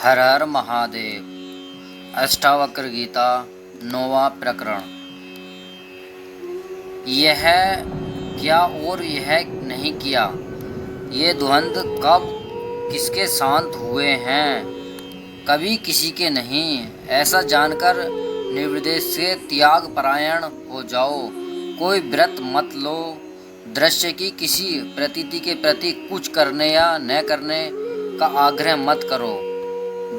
हर हर महादेव। अष्टावक्र गीता 9वां प्रकरण। यह किया और यह नहीं किया, ये द्वंद्व कब किसके शांत हुए हैं? कभी किसी के नहीं। ऐसा जानकर निर्विदेश से त्याग परायण हो जाओ। कोई व्रत मत लो। दृश्य की किसी प्रतीति के प्रति कुछ करने या न करने का आग्रह मत करो।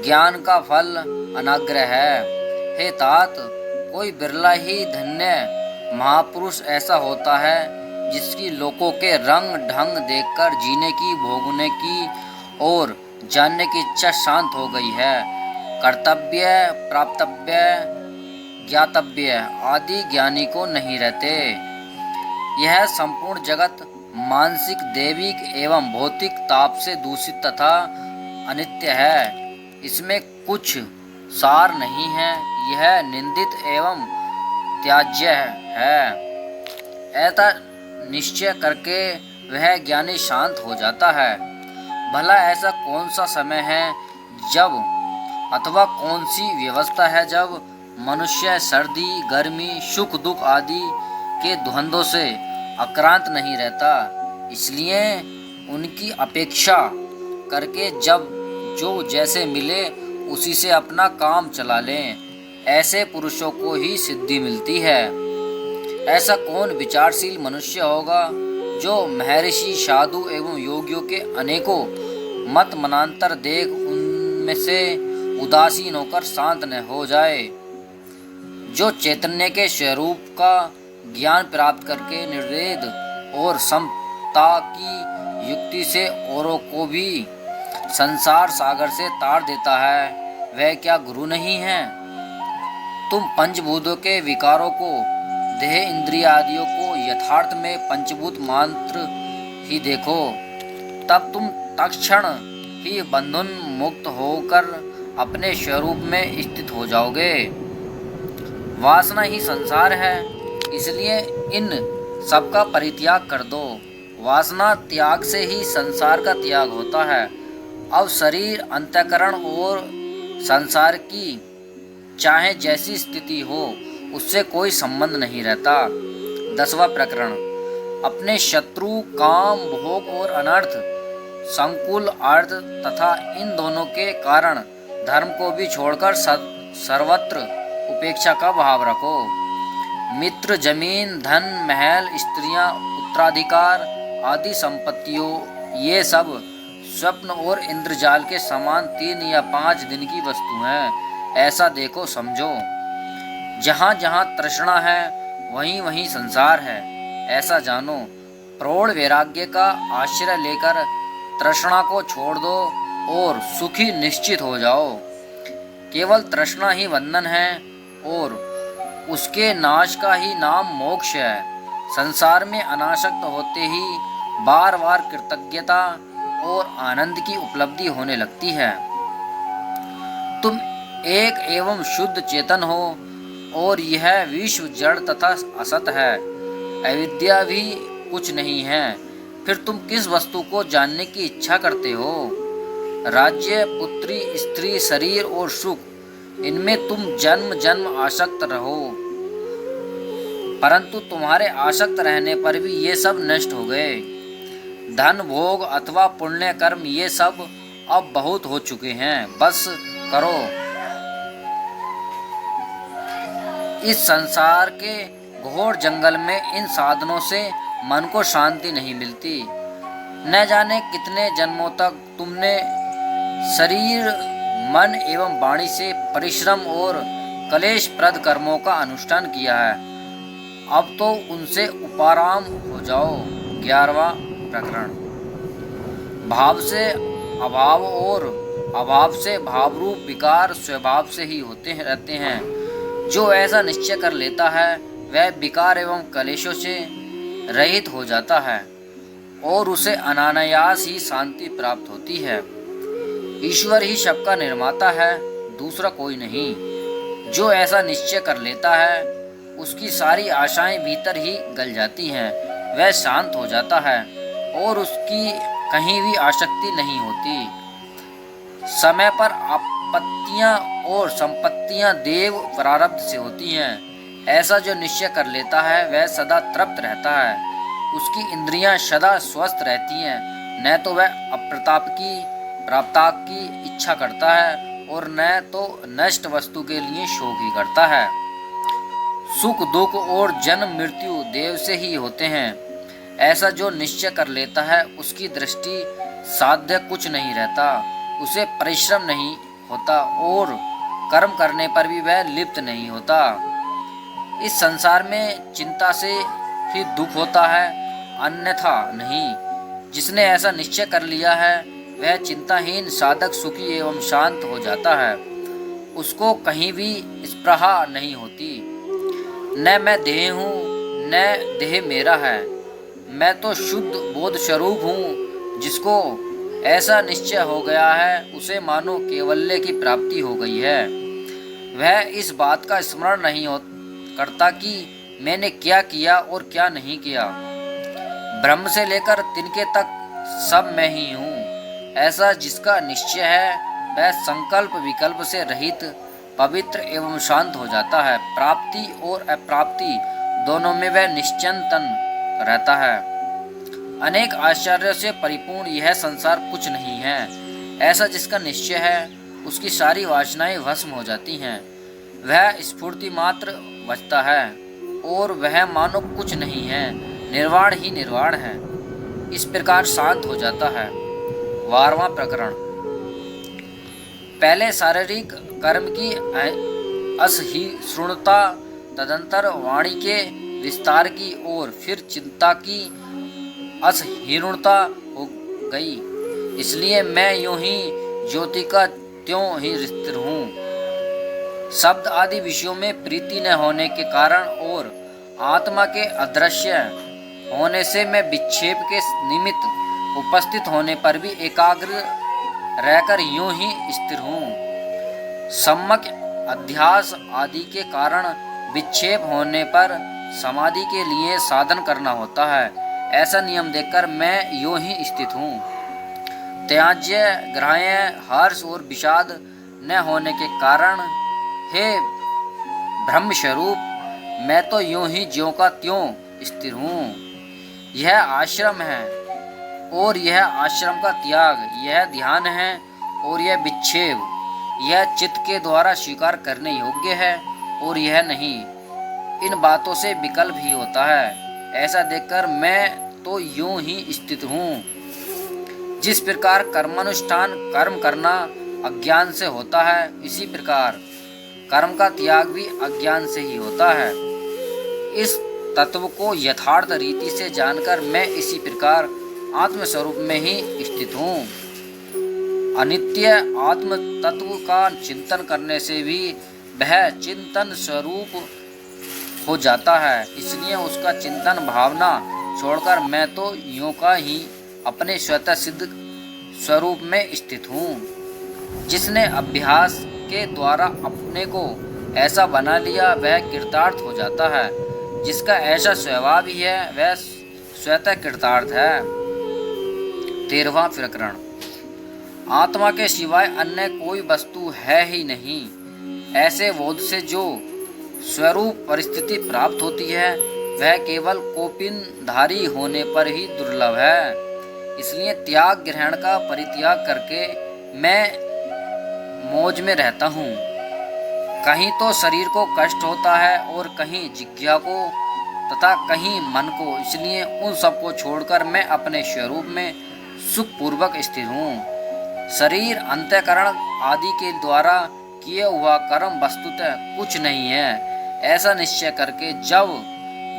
ज्ञान का फल अनाग्रह है। हे तात, कोई बिरला ही धन्य महापुरुष ऐसा होता है जिसकी लोगों के रंग ढंग देखकर जीने की, भोगने की और जानने की इच्छा शांत हो गई है। कर्तव्य, प्राप्तव्य, ज्ञातव्य आदि ज्ञानी को नहीं रहते। यह संपूर्ण जगत मानसिक, दैविक एवं भौतिक ताप से दूषित तथा अनित्य है। इसमें कुछ सार नहीं है। यह निंदित एवं त्याज्य है। ऐसा निश्चय करके वह ज्ञानी शांत हो जाता है। भला ऐसा कौन सा समय है जब अथवा कौन सी व्यवस्था है जब मनुष्य सर्दी, गर्मी, सुख दुख आदि के द्वंद्वों से आक्रांत नहीं रहता? इसलिए उनकी अपेक्षा करके जब जो जैसे मिले उसी से अपना काम चला लें। ऐसे पुरुषों को ही सिद्धि मिलती है। ऐसा कौन विचारशील मनुष्य होगा जो महर्षि, साधु एवं योगियों के अनेकों मत मनांतर देख उनमें से उदासीन होकर शांत न हो जाए? जो चैतन्य के स्वरूप का ज्ञान प्राप्त करके निर्वेद और समता की युक्ति से औरों को भी संसार सागर से तार देता है, वह क्या गुरु नहीं है? तुम पंचभूतों के विकारों को, देह, इंद्रिय आदियों को यथार्थ में पंचभूत मात्र ही देखो, तब तुम तत्क्षण ही बंधन मुक्त होकर अपने स्वरूप में स्थित हो जाओगे। वासना ही संसार है, इसलिए इन सबका परित्याग कर दो। वासना त्याग से ही संसार का त्याग होता है। अब शरीर, अंतःकरण और संसार की चाहे जैसी स्थिति हो उससे कोई संबंध नहीं रहता। 10वां प्रकरण। अपने शत्रु, काम, भोग और अनर्थ, संकुल अर्थ तथा इन दोनों के कारण धर्म को भी छोड़कर सर्वत्र उपेक्षा का भाव रखो। मित्र, जमीन, धन, महल, स्त्रियां, उत्तराधिकार आदि संपत्तियों, ये सब स्वप्न और इंद्रजाल के समान 3 या 5 दिन की वस्तु हैं। ऐसा देखो, समझो। जहाँ जहाँ तृष्णा है वहीं वहीं संसार है, ऐसा जानो। प्रौढ़ वैराग्य का आश्रय लेकर तृष्णा को छोड़ दो और सुखी निश्चित हो जाओ। केवल तृष्णा ही बंधन है और उसके नाश का ही नाम मोक्ष है। संसार में अनासक्त होते ही बार बार कृतज्ञता और आनंद की उपलब्धि होने लगती है। तुम एक एवं शुद्ध चेतन हो और यह विश्व जड़ तथा असत है। अविद्या भी कुछ नहीं है। फिर तुम किस वस्तु को जानने की इच्छा करते हो? राज्य, पुत्री, स्त्री, शरीर और सुख, इनमें तुम जन्म जन्म आसक्त रहो, परंतु तुम्हारे आसक्त रहने पर भी ये सब नष्ट हो गए। धन, भोग अथवा पुण्य कर्म, ये सब अब बहुत हो चुके हैं, बस करो। इस संसार के घोर जंगल में इन साधनों से मन को शांति नहीं मिलती। न जाने कितने जन्मों तक तुमने शरीर, मन एवं वाणी से परिश्रम और कलेशप्रद कर्मों का अनुष्ठान किया है। अब तो उनसे उपाराम हो जाओ। 11वां प्रकरण। भाव से अभाव और अभाव से भावरूप विकार स्वभाव से ही होते रहते हैं। जो ऐसा निश्चय कर लेता है वह विकार एवं कलेशों से रहित हो जाता है और उसे अनायास ही शांति प्राप्त होती है। ईश्वर ही सबका निर्माता है, दूसरा कोई नहीं। जो ऐसा निश्चय कर लेता है उसकी सारी आशाएं भीतर ही गल जाती हैं। वह शांत हो जाता है और उसकी कहीं भी आसक्ति नहीं होती। समय पर आपत्तियां और संपत्तियां देव प्रारब्ध से होती हैं। ऐसा जो निश्चय कर लेता है वह सदा तृप्त रहता है, उसकी इंद्रियां सदा स्वस्थ रहती हैं। न तो वह अप्रताप की प्राप्ता की इच्छा करता है और न तो नष्ट वस्तु के लिए शोक ही करता है। सुख दुख और जन्म मृत्यु देव से ही होते हैं। ऐसा जो निश्चय कर लेता है उसकी दृष्टि साध्य कुछ नहीं रहता, उसे परिश्रम नहीं होता और कर्म करने पर भी वह लिप्त नहीं होता। इस संसार में चिंता से ही दुख होता है, अन्यथा नहीं। जिसने ऐसा निश्चय कर लिया है वह चिंताहीन साधक सुखी एवं शांत हो जाता है, उसको कहीं भी स्पृहा नहीं होती। न मैं देह हूँ न देह मेरा है, मैं तो शुद्ध बोध स्वरूप हूँ। जिसको ऐसा निश्चय हो गया है उसे मानो कैवल्य की प्राप्ति हो गई है। वह इस बात का स्मरण नहीं करता कि मैंने क्या किया और क्या नहीं किया। ब्रह्म से लेकर तिनके तक सब मैं ही हूँ। ऐसा जिसका निश्चय है वह संकल्प विकल्प से रहित पवित्र एवं शांत हो जाता है। प्राप्ति और अप्राप्ति दोनों में वह निश्चिंतन रहता है। अनेक आश्चर्य से परिपूर्ण यह संसार कुछ नहीं है। ऐसा जिसका निश्चय है उसकी सारी वासनाएं भस्म हो जाती हैं, वह स्फूर्ति मात्र बचता है और वह मानो कुछ नहीं है, निर्वाण ही निर्वाण है। इस प्रकार शांत हो जाता है। 12वां प्रकरण। पहले शारीरिक कर्म की असहिष्णुता, तदंतर वाणी के विस्तार की और फिर चिंता की असहिष्णुता हो गई। इसलिए मैं यूं ही ज्योति का त्यों ही स्थिर हूँ। शब्द आदि विषयों में प्रीति न होने के कारण और आत्मा के अदृश्य होने से मैं विक्षेप के निमित्त उपस्थित होने पर भी एकाग्र रहकर यूं ही स्थिर हूँ। सम्यक अध्यास आदि के कारण विक्षेप होने पर समाधि के लिए साधन करना होता है। ऐसा नियम देखकर मैं यूं ही स्थित हूँ। त्याज्य ग्राह्य हर्ष और विषाद न होने के कारण हे ब्रह्म स्वरूप मैं तो यूं ही ज्यों का त्यों स्थिर हूँ। यह आश्रम है और यह आश्रम का त्याग, यह ध्यान है और यह विक्षेप, यह चित्त के द्वारा स्वीकार करने योग्य है और यह नहीं। इन बातों से विकल्प ही होता है। ऐसा देखकर मैं तो यूं ही स्थित हूँ। जिस प्रकार कर्मानुष्ठान कर्म करना अज्ञान से होता है, इसी प्रकार कर्म का त्याग भी अज्ञान से ही होता है। इस तत्व को यथार्थ रीति से जानकर मैं इसी प्रकार आत्मस्वरूप में ही स्थित हूँ। अनित्य आत्म तत्व का चिंतन करने से भी वह चिंतन स्वरूप हो जाता है। इसलिए उसका चिंतन भावना छोड़कर मैं तो यूं का ही अपने स्वतः सिद्ध स्वरूप में स्थित हूँ। जिसने अभ्यास के द्वारा अपने को ऐसा बना लिया वह कृतार्थ हो जाता है। जिसका ऐसा स्वभाव ही है वह स्वतः कृतार्थ है। 13वां प्रकरण। आत्मा के सिवाय अन्य कोई वस्तु है ही नहीं। ऐसे बोध से जो स्वरूप परिस्थिति प्राप्त होती है वह केवल कोपिनधारी होने पर ही दुर्लभ है। इसलिए त्याग ग्रहण का परित्याग करके मैं मौज में रहता हूँ। कहीं तो शरीर को कष्ट होता है और कहीं जिज्ञा को तथा कहीं मन को। इसलिए उन सबको छोड़कर मैं अपने स्वरूप में सुखपूर्वक स्थिर हूँ। शरीर अंतःकरण आदि के द्वारा किए हुआ कर्म वस्तुतः कुछ नहीं है। ऐसा निश्चय करके जब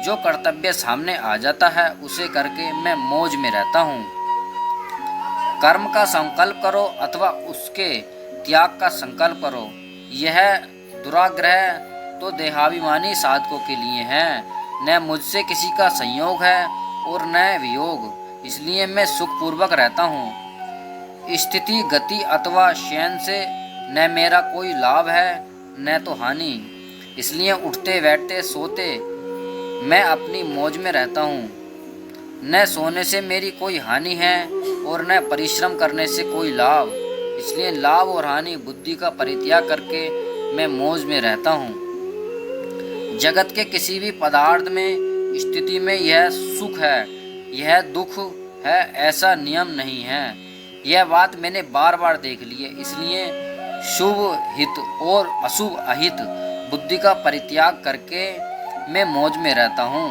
जो कर्तव्य सामने आ जाता है उसे करके मैं मौज में रहता हूँ। कर्म का संकल्प करो अथवा उसके त्याग का संकल्प करो, यह दुराग्रह तो देहाभिमानी साधकों के लिए है। न मुझसे किसी का संयोग है और न वियोग। इसलिए मैं सुखपूर्वक रहता हूँ। स्थिति गति अथवा शयन से न मेरा कोई लाभ है न तो हानि। इसलिए उठते बैठते सोते मैं अपनी मौज में रहता हूँ। न सोने से मेरी कोई हानि है और न परिश्रम करने से कोई लाभ। इसलिए लाभ और हानि बुद्धि का परित्याग करके मैं मौज में रहता हूँ। जगत के किसी भी पदार्थ में स्थिति में यह सुख है, यह दुख है, ऐसा नियम नहीं है। यह बात मैंने बार बार देख ली है। इसलिए शुभ हित और अशुभ अहित बुद्धि का परित्याग करके मैं मौज में रहता हूँ।